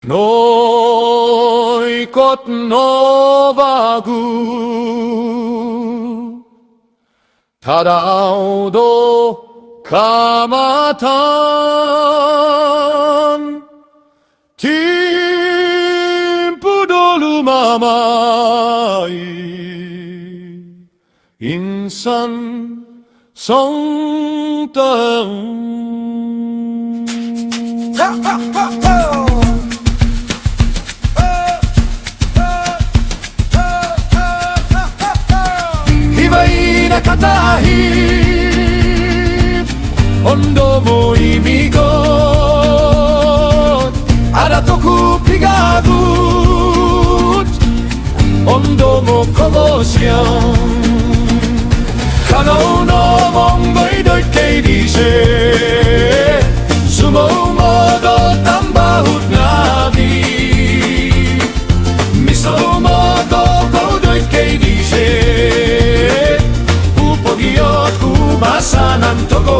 Noi kot novagu Tadaudo Kaamatan Timpudolu mamai Insan Songtang Katahip Ondo mo imigot Aratoku pigagut Ondo mo komosyon Kano no monggoy doy kay dise Sumomodo tambahut nabi Misomodo ko doy kay dise Masanan togo